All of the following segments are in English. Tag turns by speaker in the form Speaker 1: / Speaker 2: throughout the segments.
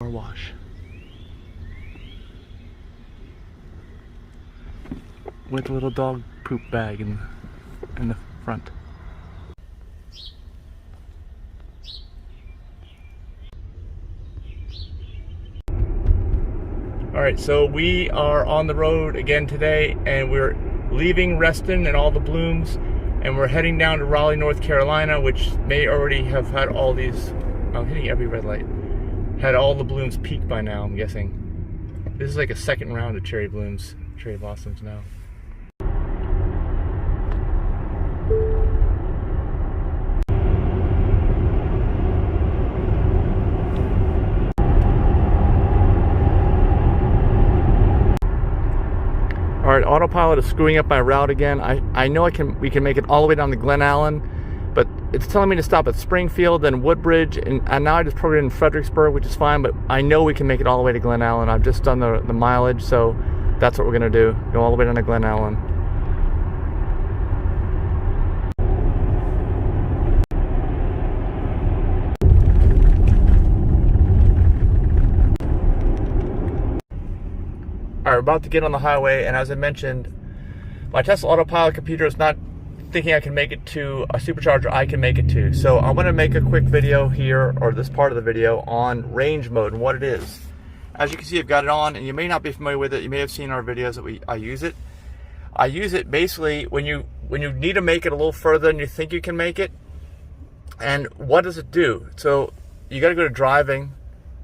Speaker 1: Car wash with a little dog poop bag in the front. All right, so we are on the road again today, and we're leaving Reston and all the blooms, and we're heading down to Raleigh, North Carolina, which may already have had all these. I'm hitting every red light. Had all the blooms peaked by now, I'm guessing. This is like a second round of cherry blooms, cherry blossoms now. All right, autopilot is screwing up my route again. I know we can make it all the way down to Glen Allen, but it's telling me to stop at Springfield, then Woodbridge, and now I just programmed in Fredericksburg, which is fine, but I know we can make it all the way to Glen Allen. I've just done the mileage, so that's what we're gonna do. Go all the way down to Glen Allen. All right, we're about to get on the highway, and as I mentioned, my Tesla autopilot computer is not thinking I can make it to a supercharger I can make it to. So I'm gonna make a quick video here, or this part of the video, on range mode and what it is. As you can see, I've got it on, and you may not be familiar with it. You may have seen our videos that I use it. I use it basically when you need to make it a little further than you think you can make it. And what does it do? So you gotta go to driving,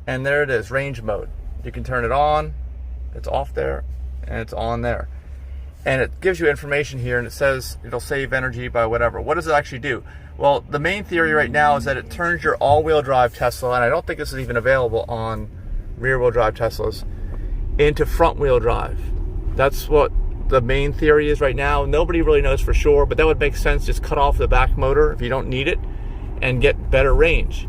Speaker 1: and there it is, range mode. You can turn it on, it's off there, and it's on there. And it gives you information here, and it says it'll save energy by whatever. What does it actually do? Well, the main theory right now is that it turns your all-wheel drive Tesla, and I don't think this is even available on rear-wheel drive Teslas, into front-wheel drive. That's what the main theory is right now. Nobody really knows for sure, but that would make sense. Just cut off the back motor if you don't need it and get better range.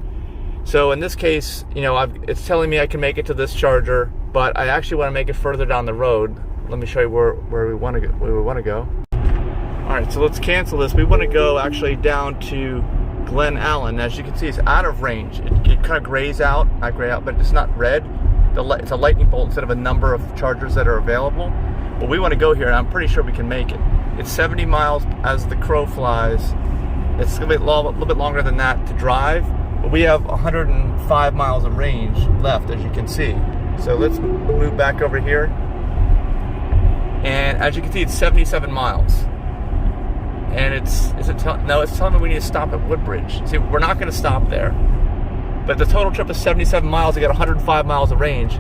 Speaker 1: So in this case, you know, it's telling me I can make it to this charger, but I actually want to make it further down the road. Let me show you where we want to go. All right, so let's cancel this. We want to go actually down to Glen Allen. As you can see, it's out of range. It kind of grays out, not gray out, but it's not red. It's a lightning bolt instead of a number of chargers that are available. But we want to go here, and I'm pretty sure we can make it. It's 70 miles as the crow flies. It's a little bit longer than that to drive, but we have 105 miles of range left, as you can see. So let's move back over here. And as you can see, it's 77 miles. And it's telling me we need to stop at Woodbridge. See, we're not going to stop there. But the total trip is 77 miles. We got 105 miles of range.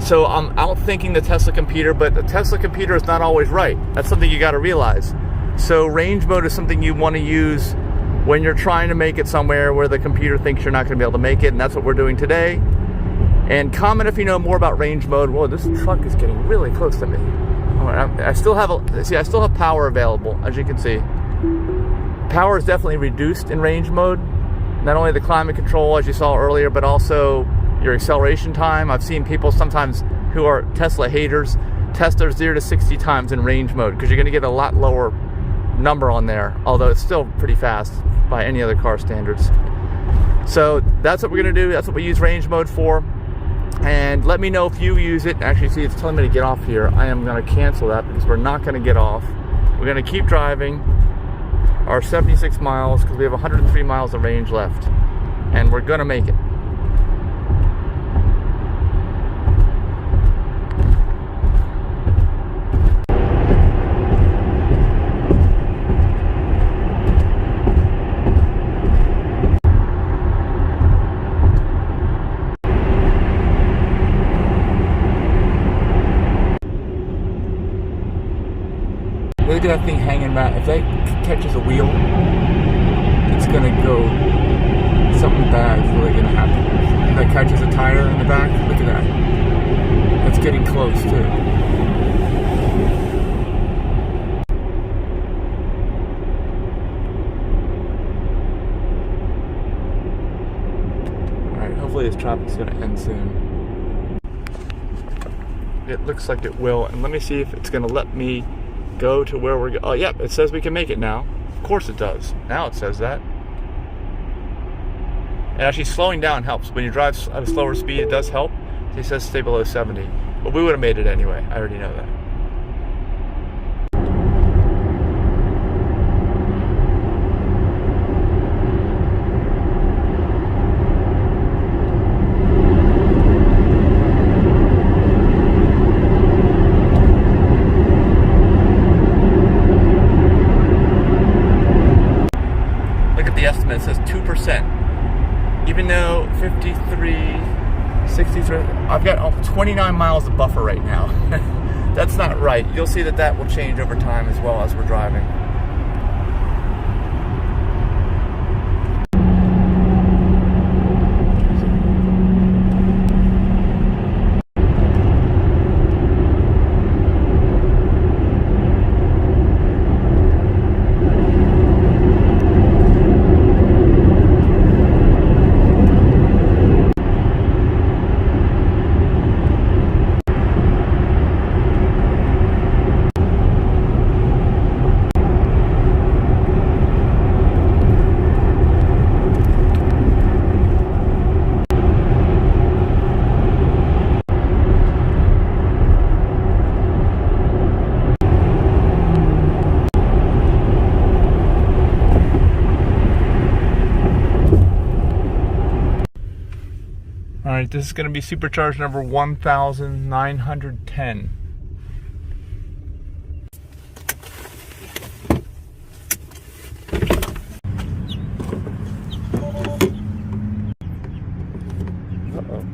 Speaker 1: So I'm outthinking the Tesla computer, but the Tesla computer is not always right. That's something you got to realize. So range mode is something you want to use when you're trying to make it somewhere where the computer thinks you're not going to be able to make it, and that's what we're doing today. And comment if you know more about range mode. Whoa, this truck is getting really close to me. I still have power available, as you can see. Power is definitely reduced in range mode. Not only the climate control, as you saw earlier, but also your acceleration time. I've seen people sometimes who are Tesla haters test their 0 to 60 times in range mode, because you're going to get a lot lower number on there, although it's still pretty fast by any other car standards. So that's what we're going to do. That's what we use range mode for. And let me know if you use it. Actually, see, it's telling me to get off here. I am going to cancel that because we're not going to get off. We're going to keep driving our 76 miles because we have 103 miles of range left. And we're going to make it. Look at that thing hanging back. If that catches a wheel, it's gonna go, something bad is really gonna happen. If that catches a tire in the back, look at that. That's getting close too. Alright, hopefully this traffic's gonna end soon. It looks like it will, and let me see if it's gonna let me go to where we're going. Oh, yep, it says we can make it now. Of course it does. Now it says that. And actually slowing down helps. When you drive at a slower speed, it does help. He says stay below 70. But we would have made it anyway. I already know that. Look at the estimate. It says 2%. Even though 53, 63, I've got 29 miles of buffer right now. That's not right. You'll see that that will change over time as well as we're driving. Alright, this is going to be supercharged number 1910. Uh-oh.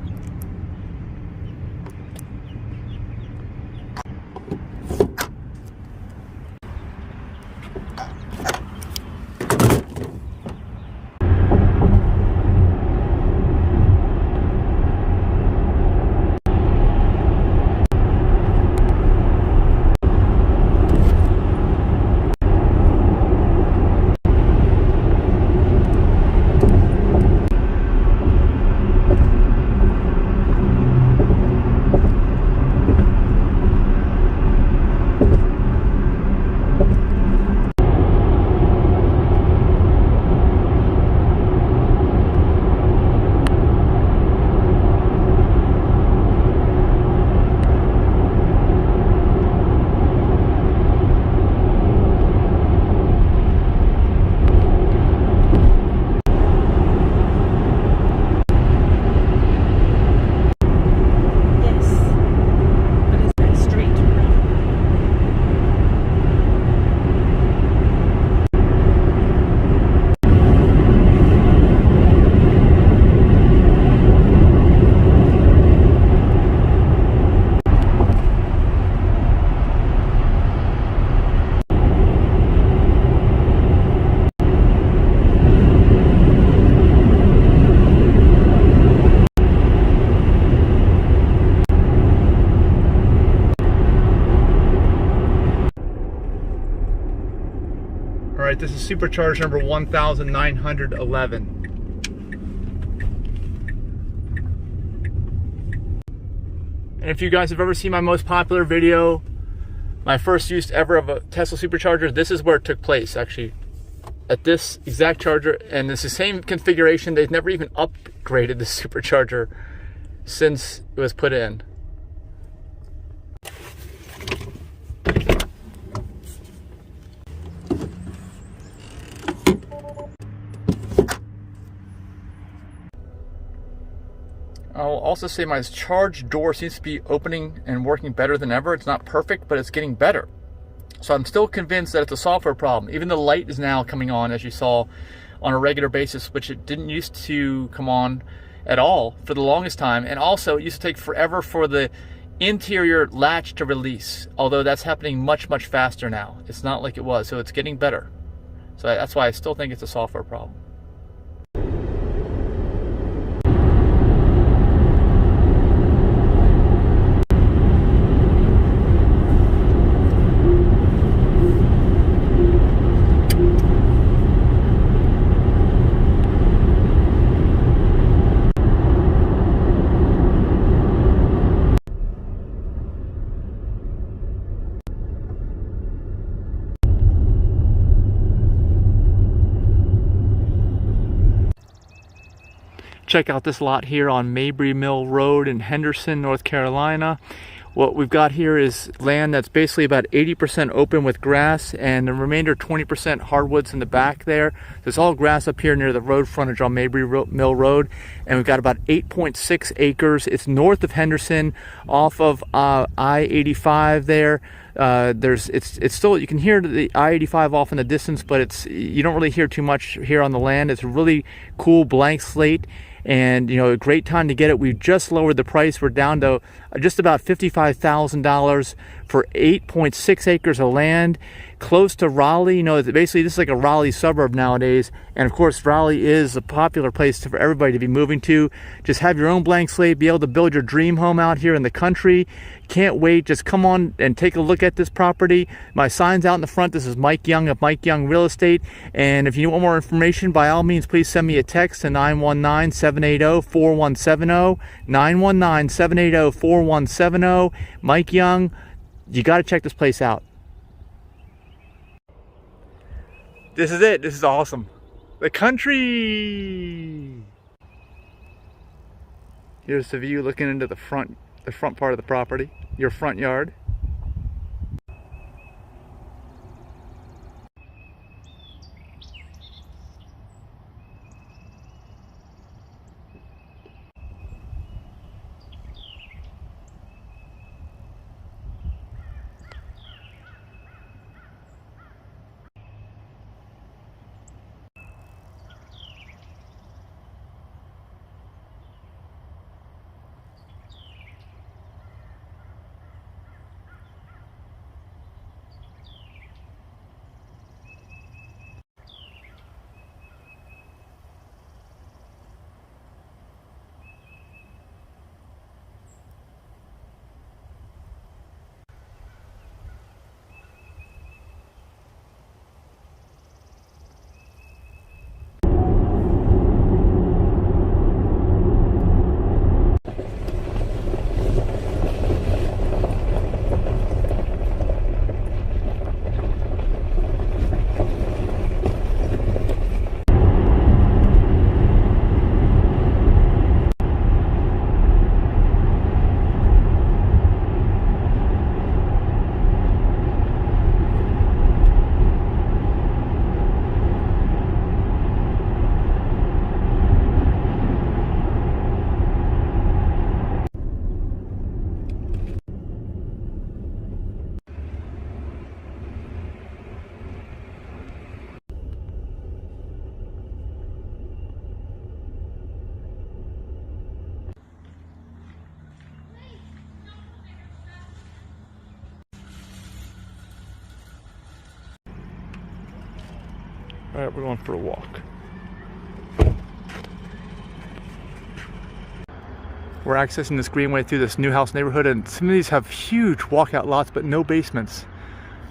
Speaker 1: Alright, this is supercharged number 1911. And if you guys have ever seen my most popular video, my first use ever of a Tesla supercharger, this is where it took place, actually. At this exact charger, and it's the same configuration. They've never even upgraded the supercharger since it was put in. I'll also say my charge door seems to be opening and working better than ever. It's not perfect, but it's getting better. So I'm still convinced that it's a software problem. Even the light is now coming on, as you saw, on a regular basis, which it didn't used to come on at all for the longest time. And also, it used to take forever for the interior latch to release, although that's happening much, much faster now. It's not like it was, so it's getting better. So that's why I still think it's a software problem. check out this lot here on Mabry Mill Road in Henderson, North Carolina. What we've got here is land that's basically about 80% open with grass, and the remainder 20% hardwoods in the back there. There's all grass up here near the road frontage on Mabry Mill Road, and we've got about 8.6 acres. It's north of Henderson, off of I-85 there. It's still, you can hear the I-85 off in the distance, but you don't really hear too much here on the land. It's a really cool blank slate, and you know, a great time to get it. We've just lowered the price. We're down to just about $55,000 for 8.6 acres of land close to Raleigh. You know, basically this is like a Raleigh suburb nowadays, and of course Raleigh is a popular place for everybody to be moving to. Just have your own blank slate, be able to build your dream home out here in the country. Can't wait. Just come on and take a look at this property. My sign's out in the front. This is Mike Young of Mike Young Real Estate, and if you want more information, by all means please send me a text to 919-780-4170, 919-780-4170. Mike Young. You got to check this place out. This is it. This is awesome. The country. Here's the view looking into the front part of the property, your front yard. All right, we're going for a walk. We're accessing this greenway through this new house neighborhood, and some of these have huge walkout lots but no basements.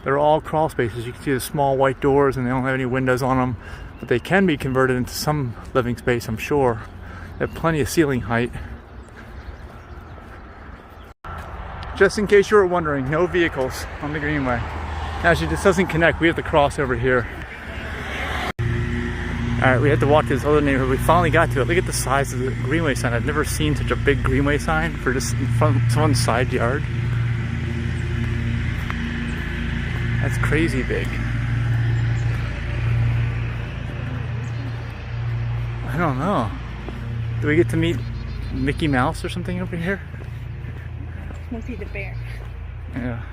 Speaker 1: They're all crawl spaces. You can see the small white doors and they don't have any windows on them, but they can be converted into some living space, I'm sure. They have plenty of ceiling height. Just in case you were wondering, no vehicles on the greenway. Actually, this doesn't connect. We have to cross over here. Alright, we had to walk to this other neighborhood. We finally got to it. Look at the size of the greenway sign. I've never seen such a big greenway sign for just in front of someone's side yard. That's crazy big. I don't know. Do we get to meet Mickey Mouse or something over here?
Speaker 2: Smokey the Bear.
Speaker 1: Yeah.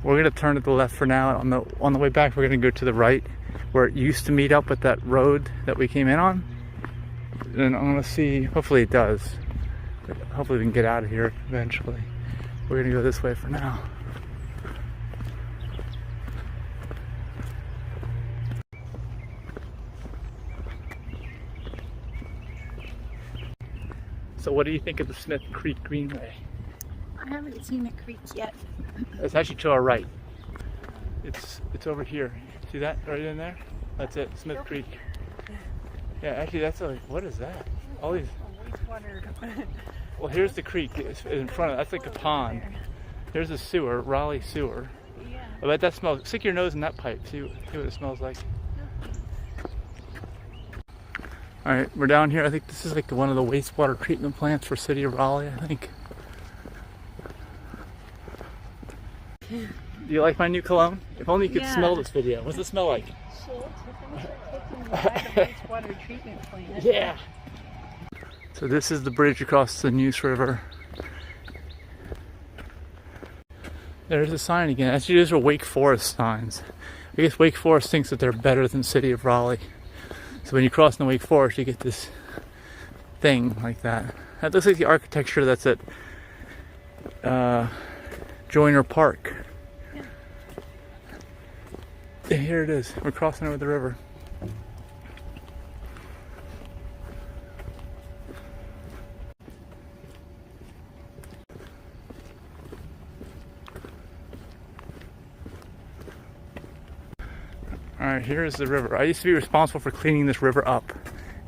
Speaker 1: We're gonna turn to the left for now. On the way back, we're gonna go to the right, where it used to meet up with that road that we came in on. And I'm gonna see. Hopefully it does. Hopefully we can get out of here eventually. We're gonna go this way for now. So what do you think of the Smith Creek Greenway?
Speaker 2: I haven't seen the creek yet.
Speaker 1: It's actually to our right. It's over here. See that right in there? That's it, Smith Creek. Yeah, actually that's like, what is that? All these.
Speaker 2: Wastewater.
Speaker 1: Well, here's the creek. It's in front of. That's like a pond. There's a sewer, Raleigh sewer.
Speaker 2: Yeah.
Speaker 1: I bet that smells. Stick your nose in that pipe. See what it smells like. Alright, we're down here. I think this is like one of the wastewater treatment plants for City of Raleigh, I think. Do you like my new cologne? If only you could smell this video. What's it smell like?
Speaker 2: Shit, wastewater treatment plant.
Speaker 1: Yeah. So this is the bridge across the Neuse River. There's a sign again. Actually, these are Wake Forest signs. I guess Wake Forest thinks that they're better than City of Raleigh. So when you cross in the Wake Forest, you get this thing like that. That looks like the architecture that's at Joyner Park. Yeah, here it is. We're crossing over the river. Alright, here is the river. I used to be responsible for cleaning this river up,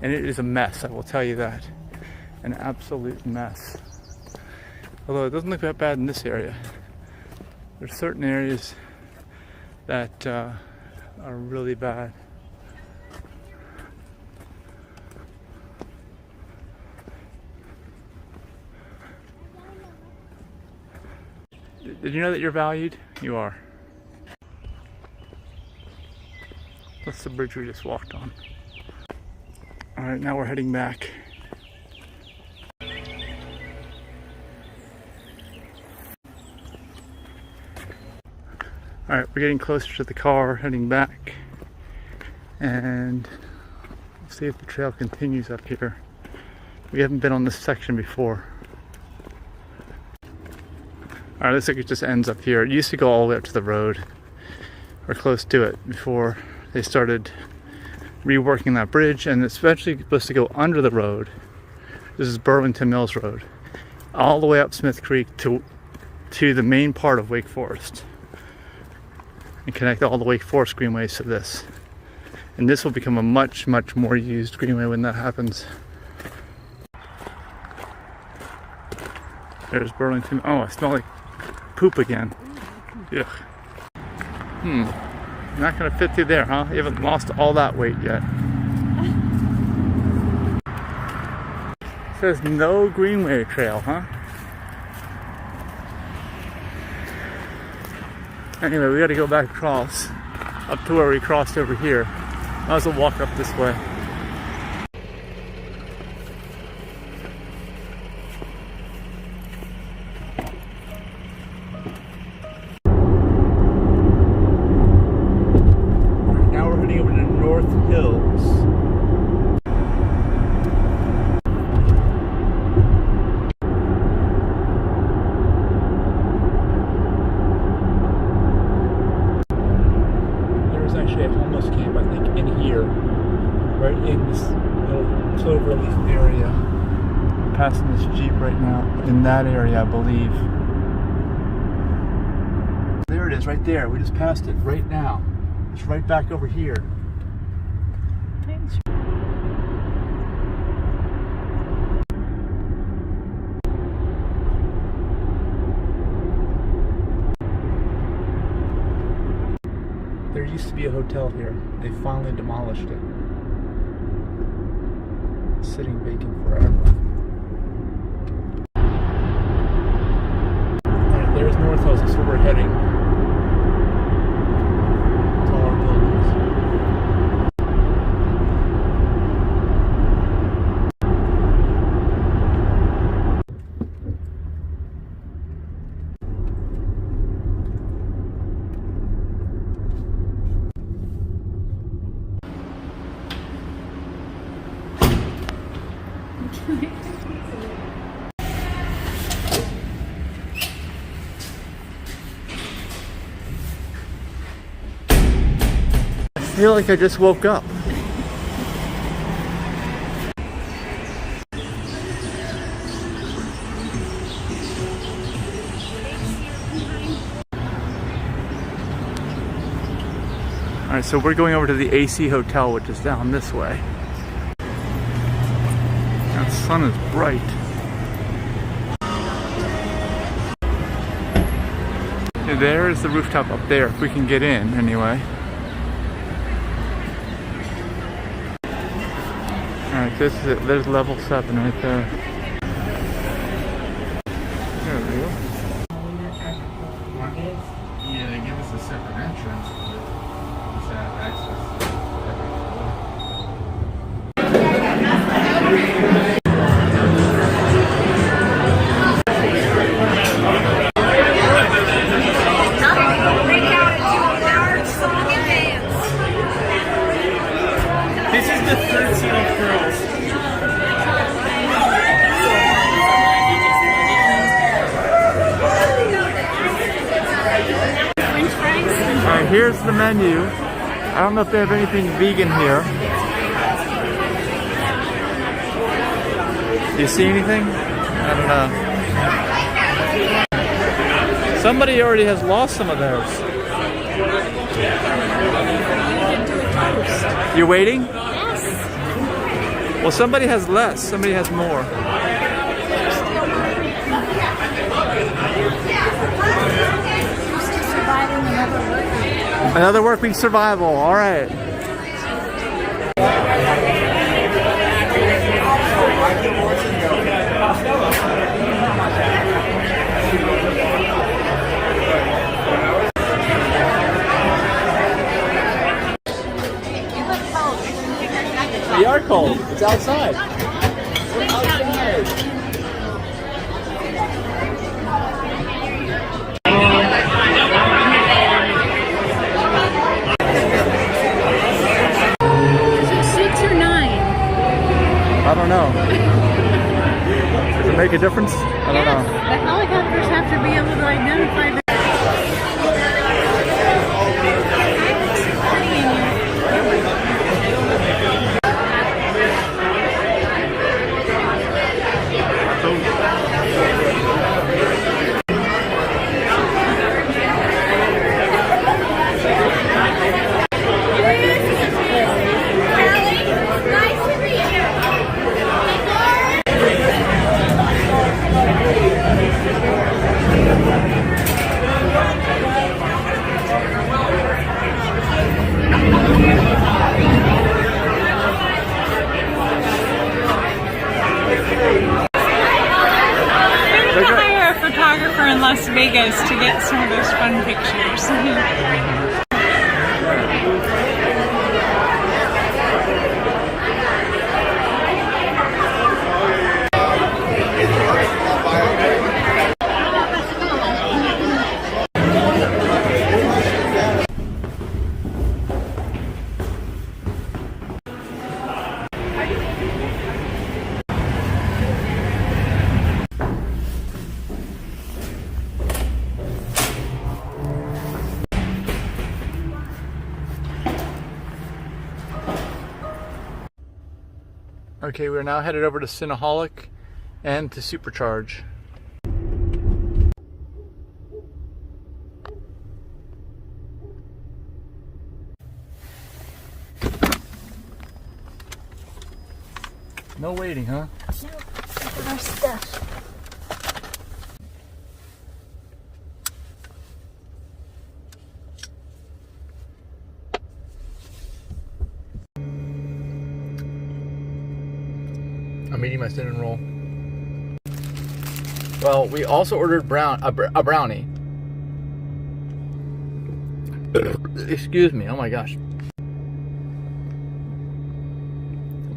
Speaker 1: and it is a mess, I will tell you that. An absolute mess. Although it doesn't look that bad in this area. There's certain areas that are really bad. Did you know that you're valued? You are. That's the bridge we just walked on. Alright, now we're heading back. Alright, we're getting closer to the car, heading back. And we'll see if the trail continues up here. We haven't been on this section before. Alright, looks like it just ends up here. It used to go all the way up to the road, or close to it, before they started reworking that bridge, and it's eventually supposed to go under the road. This is Burlington Mills Road, all the way up Smith Creek to the main part of Wake Forest, and connect all the Wake Forest greenways to this. And this will become a much, much more used greenway when that happens. There's Burlington. Oh, I smell like poop again. Ugh. Not gonna fit through there, huh? You haven't lost all that weight yet. It says no greenway trail, huh? Anyway, we gotta go back across, up to where we crossed over here. Might as well walk up this way. Passing this Jeep right now in that area, I believe. There it is, right there. We just passed it right now. It's right back over here. There used to be a hotel here. They finally demolished it. It's sitting vacant forever. There's North Hills, that's where we're heading. Taller buildings. I feel like I just woke up. Alright, so we're going over to the AC Hotel, which is down this way. That sun is bright. There's the rooftop up there, if we can get in anyway. Alright, this is it. There's level 7 right there. There we go. Yeah, they give us a separate entrance, but we just have access to every
Speaker 3: This is the third set of pearls.
Speaker 2: French fries.
Speaker 1: Alright, here's the menu. I don't know if they have anything vegan here. Do you see anything? I don't know. Somebody already has lost some of theirs. You're waiting?
Speaker 2: Yes.
Speaker 1: Well, somebody has less. Somebody has more.
Speaker 2: Surviving another work.
Speaker 1: Another work week survival. All right. We are cold. It's outside. We're outside.
Speaker 2: Is it 6 or 9?
Speaker 1: I don't know. Does it make a difference? I don't know.
Speaker 2: The helicopters have to be able to identify the
Speaker 3: Photographer in Las Vegas to get some of those fun pictures.
Speaker 1: Okay, we're now headed over to Cinnaholic and to Supercharge. No waiting, huh?
Speaker 2: No, look at our stuff.
Speaker 1: I'm eating my cinnamon roll. Well, we also ordered a brownie. Excuse me. Oh my gosh.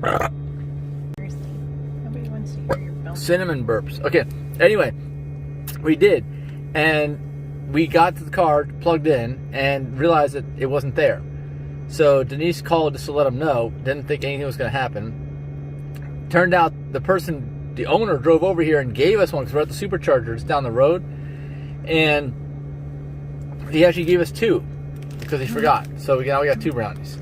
Speaker 2: Nobody wants to hear your film.
Speaker 1: Cinnamon burps. Okay. Anyway, we did, and we got to the car, plugged in, and realized that it wasn't there. So Denise called just to let them know. Didn't think anything was going to happen. Turned out the owner drove over here and gave us one because we're at the Supercharger. It's down the road, and he actually gave us 2 because he forgot. So now we got 2 brownies.